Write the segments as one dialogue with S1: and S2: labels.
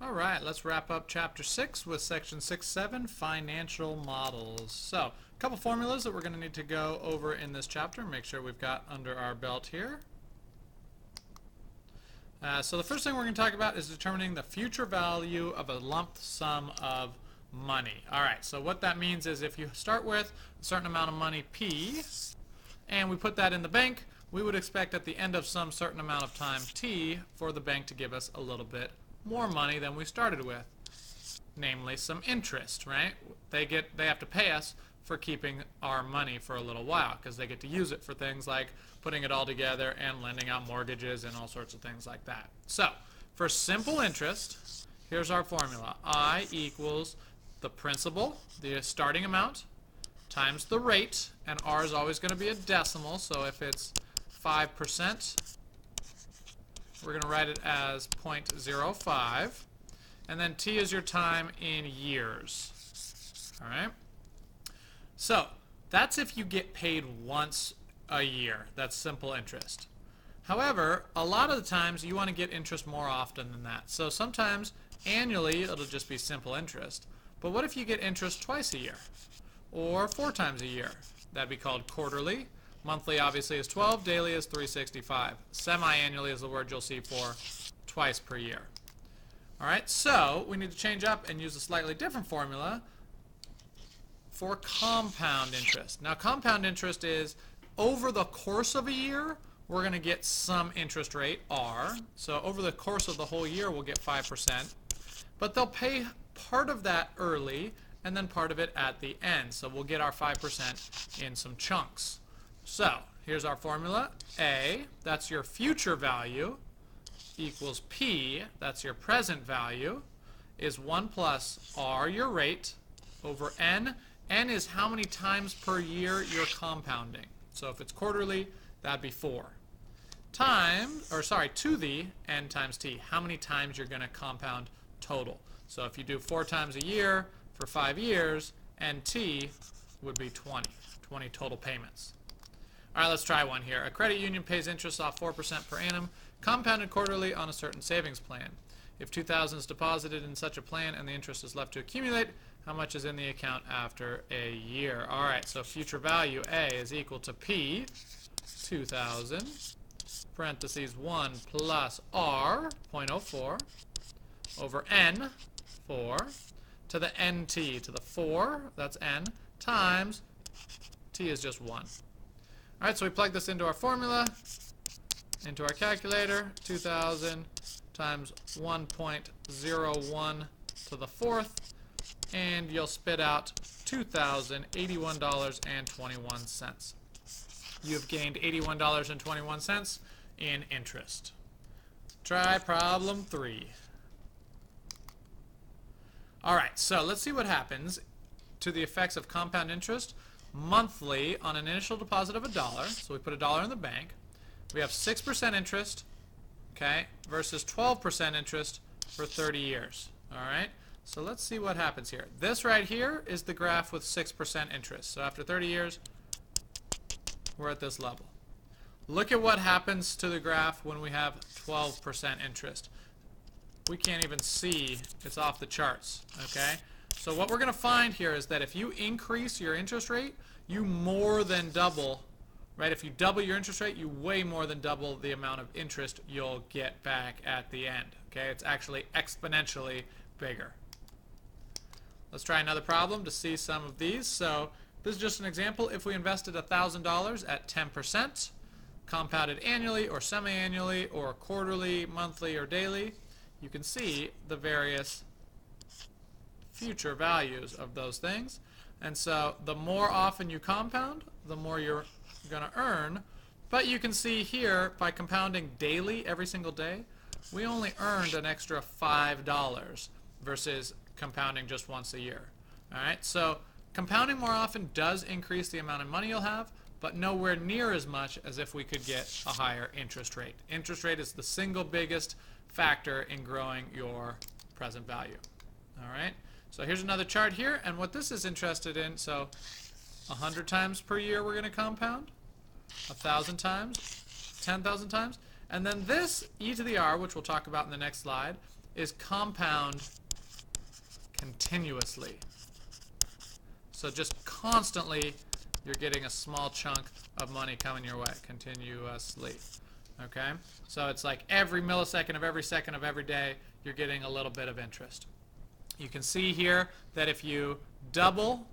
S1: All right, let's wrap up Chapter 6 with Section 6.7, Financial Models. So, a couple formulas that we're going to need to go over in this chapter. Make sure we've got under our belt here. So the first thing we're going to talk about is determining the future value of a lump sum of money. All right, so what that means is if you start with a certain amount of money, P, and we put that in the bank, we would expect at the end of some certain amount of time, T, for the bank to give us a little bit more money than we started with, namely some interest, right? They have to pay us for keeping our money for a little while because they get to use it for things like putting it all together and lending out mortgages and all sorts of things like that. So for simple interest, here's our formula. I equals the principal, the starting amount, times the rate, and R is always going to be a decimal, so if it's 5%, we're going to write it as 0.05, and then T is your time in years. All right? So that's if you get paid once a year. That's simple interest. However, a lot of the times you want to get interest more often than that. So sometimes annually it'll just be simple interest. But what if you get interest twice a year or 4 times a year? That'd be called quarterly. Monthly obviously is 12, daily is 365. Semi-annually is the word you'll see for twice per year. All right, so we need to change up and use a slightly different formula for compound interest. Now compound interest is over the course of a year, we're going to get some interest rate, R. So over the course of the whole year, we'll get 5%. But they'll pay part of that early and then part of it at the end. So we'll get our 5% in some chunks. So here's our formula. A, that's your future value, equals P, that's your present value, is 1 plus R, your rate, over N. N is how many times per year you're compounding. So if it's quarterly, that'd be 4. To the N times T, how many times you're going to compound total. So if you do 4 times a year for 5 years, NT would be 20 total payments. All right, let's try one here. A credit union pays interest off 4% per annum, compounded quarterly on a certain savings plan. If $2,000 is deposited in such a plan and the interest is left to accumulate, how much is in the account after a year? All right, so future value A is equal to P, 2,000, parentheses 1 plus R, 0.04, over N, 4, to the NT, to the 4, that's N, times T is just 1. All right, so we plug this into our formula, into our calculator, 2,000 times 1.01 to the 4th, and you'll spit out $2,081.21. You've gained $81.21 in interest. Try problem 3. All right, so let's see what happens to the effects of compound interest monthly on an initial deposit of $1. So we put $1 in the bank. We have 6% interest, okay, versus 12% interest for 30 years. All right, so let's see what happens here. This right here is the graph with 6% interest. So after 30 years, we're at this level. Look at what happens to the graph when we have 12% interest. We can't even see, it's off the charts, okay? So what we're going to find here is that if you increase your interest rate, you more than double, right? If you double your interest rate, you way more than double the amount of interest you'll get back at the end, okay? It's actually exponentially bigger. Let's try another problem to see some of these. So this is just an example. If we invested $1,000 at 10%, compounded annually or semi-annually or quarterly, monthly, or daily, you can see the various future values of those things. And so the more often you compound, the more you're going to earn. But you can see here, by compounding daily every single day, we only earned an extra $5 versus compounding just once a year. All right, so compounding more often does increase the amount of money you'll have, but nowhere near as much as if we could get a higher interest rate. Interest rate is the single biggest factor in growing your present value. All right, so here's another chart here, and what this is interested in, so 100 times per year we're going to compound, 1,000 times, 10,000 times, and then this e to the r, which we'll talk about in the next slide, is compound continuously. So just constantly you're getting a small chunk of money coming your way continuously. Okay? So it's like every millisecond of every second of every day you're getting a little bit of interest. You can see here that if you double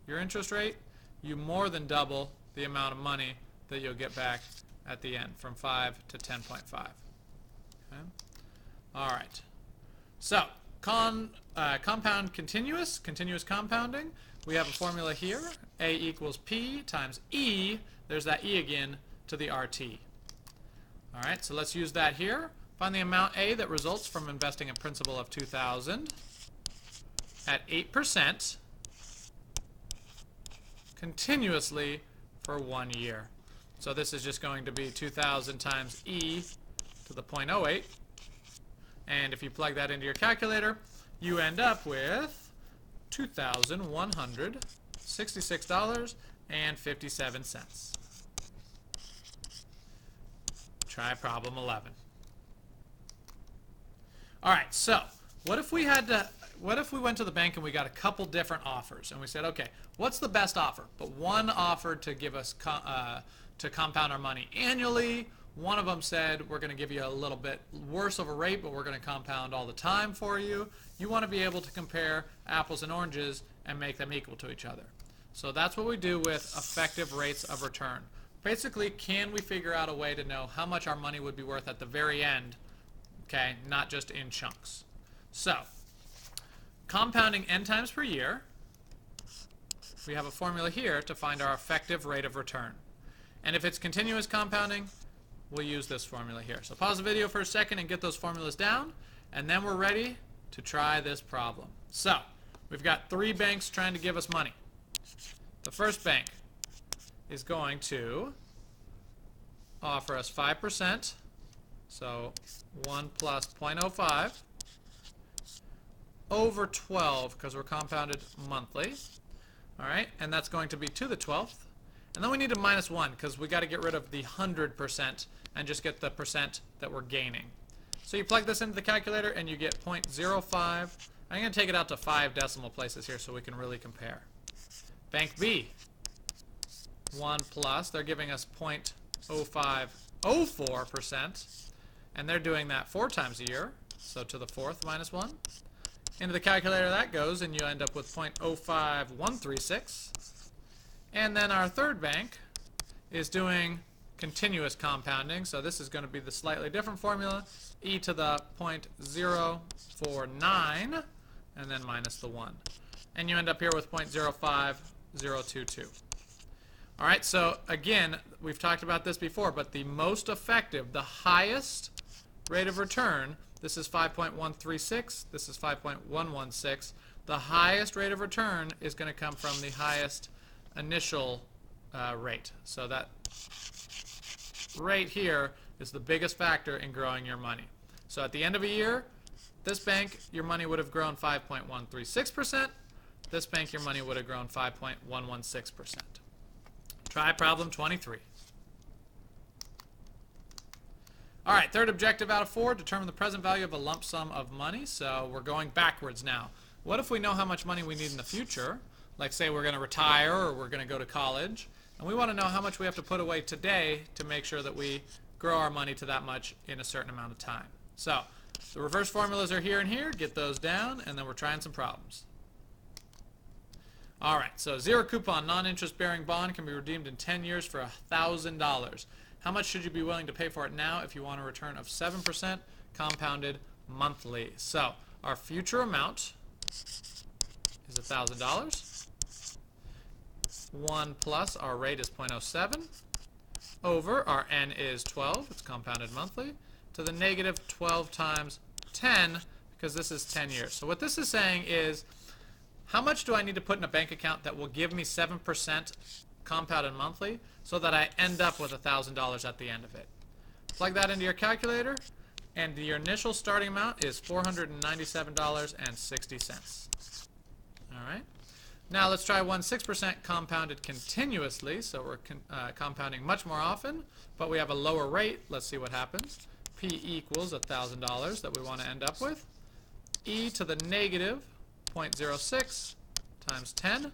S1: your interest rate, you more than double the amount of money that you'll get back at the end, from 5 to 10.5. Okay? All right. So compound continuous compounding. We have a formula here. A equals P times E. There's that E again to the RT. All right, so let's use that here. Find the amount A that results from investing a principal of $2,000 at 8% continuously for 1 year. So this is just going to be 2,000 times E to the 0.08. And if you plug that into your calculator, you end up with $2,166.57. Try problem 11. All right, so what if we went to the bank and we got a couple different offers, and we said, okay, what's the best offer? But one offered to give us to compound our money annually. One of them said, we're going to give you a little bit worse of a rate, but we're going to compound all the time for you. You want to be able to compare apples and oranges and make them equal to each other. So that's what we do with effective rates of return. Basically, can we figure out a way to know how much our money would be worth at the very end, okay, not just in chunks? So, compounding n times per year, we have a formula here to find our effective rate of return. And if it's continuous compounding, we'll use this formula here. So pause the video for a second and get those formulas down, and then we're ready to try this problem. So, we've got 3 banks trying to give us money. The first bank is going to offer us 5%, so 1 plus 0.05 over 12, because we're compounded monthly. All right, and that's going to be to the 12th. And then we need to minus 1, because we got to get rid of the 100% and just get the percent that we're gaining. So you plug this into the calculator and you get 0.05. I'm going to take it out to 5 decimal places here so we can really compare. Bank B, 1 plus, they're giving us 0.0504%, and they're doing that 4 times a year, so to the 4th minus 1. Into the calculator that goes, and you end up with 0.05136. And then our third bank is doing continuous compounding, so this is going to be the slightly different formula, e to the 0.049, and then minus the 1. And you end up here with 0.05022. All right, so again, we've talked about this before, but the most effective, the highest rate of return, this is 5.136, this is 5.116. The highest rate of return is going to come from the highest initial rate. So that rate here is the biggest factor in growing your money. So at the end of a year, this bank, your money would have grown 5.136%. This bank, your money would have grown 5.116%. Try problem 23. All right, third objective out of 4, determine the present value of a lump sum of money. So we're going backwards now. What if we know how much money we need in the future? Like say we're going to retire or we're going to go to college, and we want to know how much we have to put away today to make sure that we grow our money to that much in a certain amount of time. So the reverse formulas are here and here. Get those down, and then we're trying some problems. All right, so 0 coupon non-interest bearing bond can be redeemed in 10 years for $1,000. How much should you be willing to pay for it now if you want a return of 7% compounded monthly? So our future amount is $1,000. 1 plus our rate is 0.07 over our n is 12. It's compounded monthly to the negative 12 times 10, because this is 10 years. So what this is saying is, how much do I need to put in a bank account that will give me 7% compounded monthly so that I end up with $1,000 at the end of it? Plug that into your calculator, and your initial starting amount is $497.60. All right. Now let's try 6% compounded continuously. So we're compounding much more often, but we have a lower rate. Let's see what happens. P equals $1,000 that we want to end up with. E to the negative 0.06 times 10.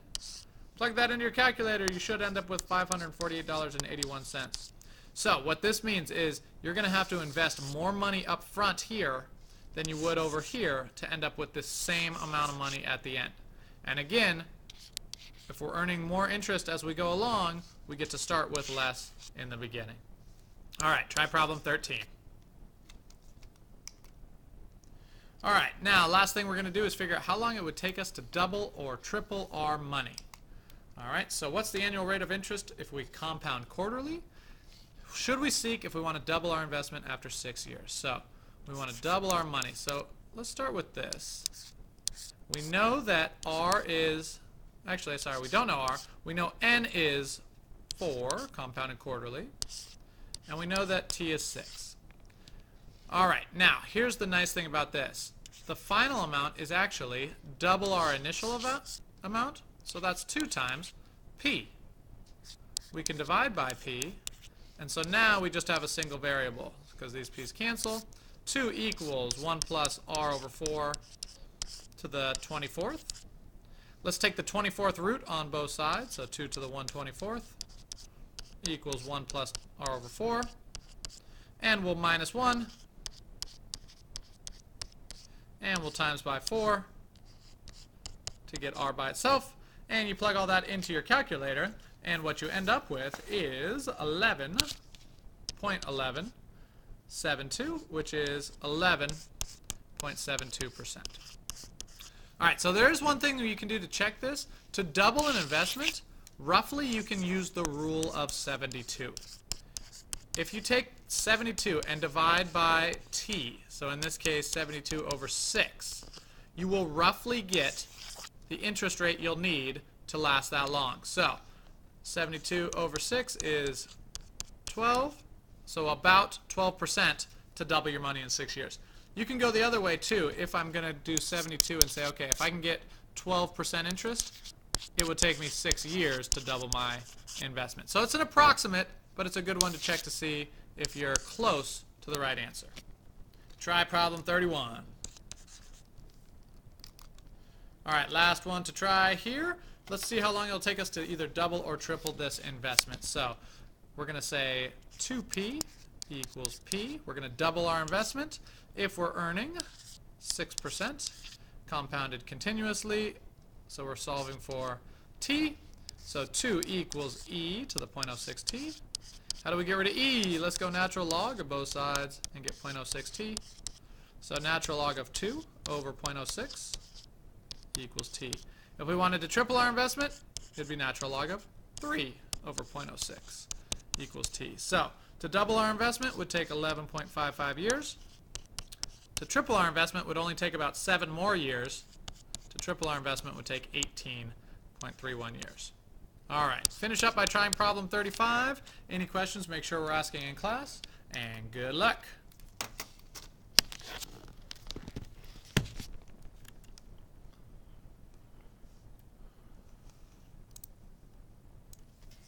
S1: Plug that into your calculator, you should end up with $548.81. So what this means is you're going to have to invest more money up front here than you would over here to end up with the same amount of money at the end. And again, if we're earning more interest as we go along, we get to start with less in the beginning. All right, try problem 13. All right, now last thing we're going to do is figure out how long it would take us to double or triple our money. All right, so what's the annual rate of interest if we compound quarterly? Should we seek if we want to double our investment after 6 years? So we want to double our money. So let's start with this. We know that R is, actually, sorry, we don't know R. We know N is 4, compounded quarterly. And we know that T is 6. All right, now here's the nice thing about this. The final amount is actually double our initial amount. So that's 2 times P. We can divide by P. And so now we just have a single variable because these P's cancel. 2 equals 1 plus R over 4 to the 24th. Let's take the 24th root on both sides. So 2 to the 1/24th equals 1 plus R over 4. And we'll minus 1. And we'll times by 4 to get R by itself. And you plug all that into your calculator, and what you end up with is 11.1172, which is 11.72%. All right, so there's one thing that you can do to check this. To double an investment, roughly you can use the rule of 72. If you take 72 and divide by T, so in this case 72 over 6, you will roughly get the interest rate you'll need to last that long. So 72 over 6 is 12, so about 12% to double your money in 6 years. You can go the other way too. If I'm going to do 72 and say, okay, if I can get 12% interest, it would take me 6 years to double my investment. So it's an approximate, but it's a good one to check to see if you're close to the right answer. Try problem 31. All right, last one to try here. Let's see how long it'll take us to either double or triple this investment. So we're going to say 2P equals P. We're going to double our investment if we're earning 6% compounded continuously. So we're solving for T. So 2 equals E to the 0.06T. How do we get rid of E? Let's go natural log of both sides and get 0.06T. So natural log of 2 over 0.06 equals T. If we wanted to triple our investment, it'd be natural log of 3 over 0.06 equals T. So to double our investment would take 11.55 years. To triple our investment would only take about 7 more years. To triple our investment would take 18.31 years. All right, finish up by trying problem 35. Any questions, make sure we're asking in class, and good luck.